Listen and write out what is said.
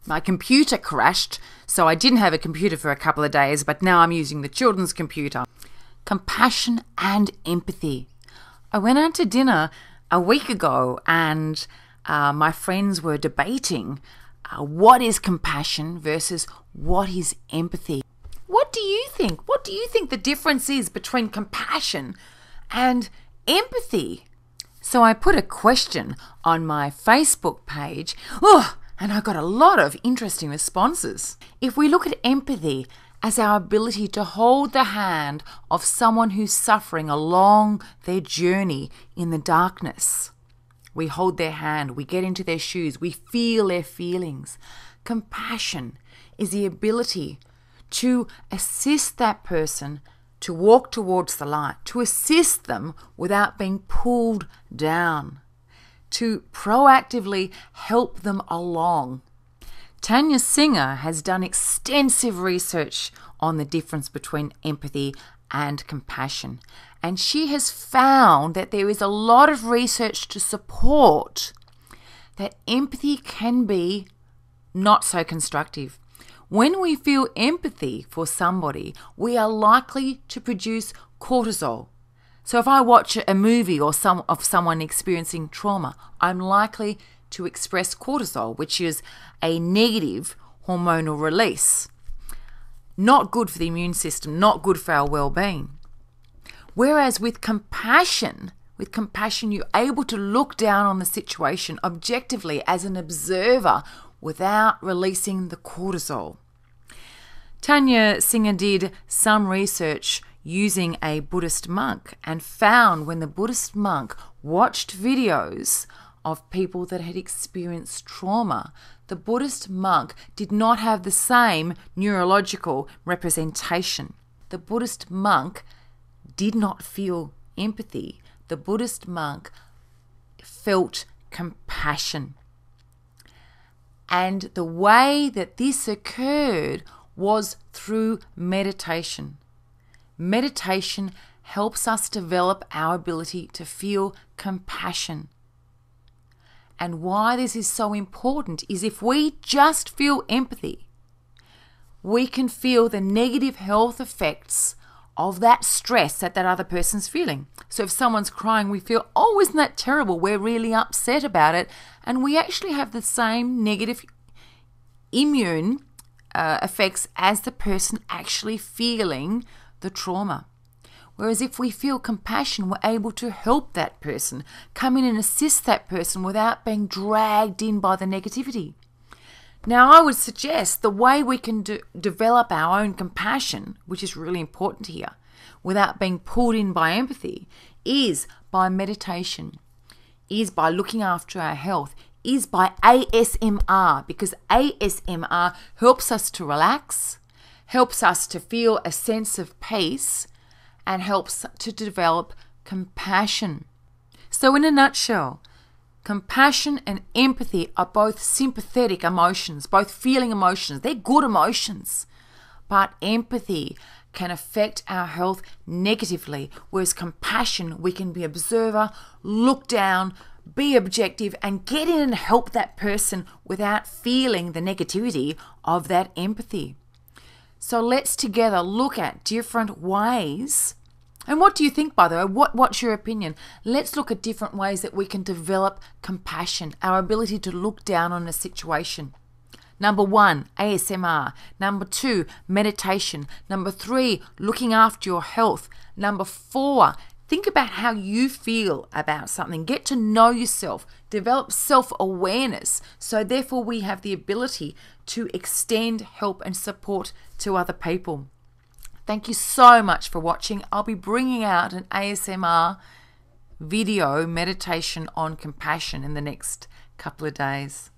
My computer crashed, so I didn't have a computer for a couple of days, but now I'm using the children's computer. Compassion and empathy. I went out to dinner a week ago and my friends were debating what is compassion versus what is empathy. What do you think? What do you think the difference is between compassion and empathy? So I put a question on my Facebook page, and I got a lot of interesting responses. If we look at empathy as our ability to hold the hand of someone who's suffering along their journey in the darkness, we hold their hand, we get into their shoes, we feel their feelings. Compassion is the ability to assist that person to walk towards the light, to assist them without being pulled down, to proactively help them along. Tanya Singer has done extensive research on the difference between empathy and compassion, and she has found that there is a lot of research to support that empathy can be not so constructive. When we feel empathy for somebody, we are likely to produce cortisol. So if I watch a movie of someone experiencing trauma, I'm likely to express cortisol, which is a negative hormonal release. Not good for the immune system, not good for our well-being. Whereas with compassion, you're able to look down on the situation objectively as an observer without releasing the cortisol. Tanya Singer did some research using a Buddhist monk and found when the Buddhist monk watched videos of people that had experienced trauma, the Buddhist monk did not have the same neurological representation. The Buddhist monk did not feel empathy. The Buddhist monk felt compassion. And the way that this occurred was through meditation. Meditation helps us develop our ability to feel compassion. And why this is so important is if we just feel empathy, we can feel the negative health effects of that stress that other person's feeling. So if someone's crying, we feel, oh, isn't that terrible? We're really upset about it. And we actually have the same negative immune effects as the person actually feeling the trauma. Whereas if we feel compassion, we're able to help that person, come in and assist that person without being dragged in by the negativity. Now, I would suggest the way we can develop our own compassion, which is really important here, without being pulled in by empathy, is by meditation, is by looking after our health, is by ASMR, because ASMR helps us to relax, helps us to feel a sense of peace, and helps to develop compassion. So in a nutshell, compassion and empathy are both sympathetic emotions, both feeling emotions. They're good emotions. But empathy can affect our health negatively, whereas compassion, we can be observer, look down, be objective, and get in and help that person without feeling the negativity of that empathy. So let's together look at different ways. And what do you think, by the way? What's your opinion? Let's look at different ways that we can develop compassion, our ability to look down on a situation. Number 1, ASMR. Number 2, meditation. Number 3, looking after your health. Number 4, think about how you feel about something. Get to know yourself. Develop self-awareness. So therefore we have the ability to extend help and support to other people. Thank you so much for watching. I'll be bringing out an ASMR video meditation on compassion in the next couple of days.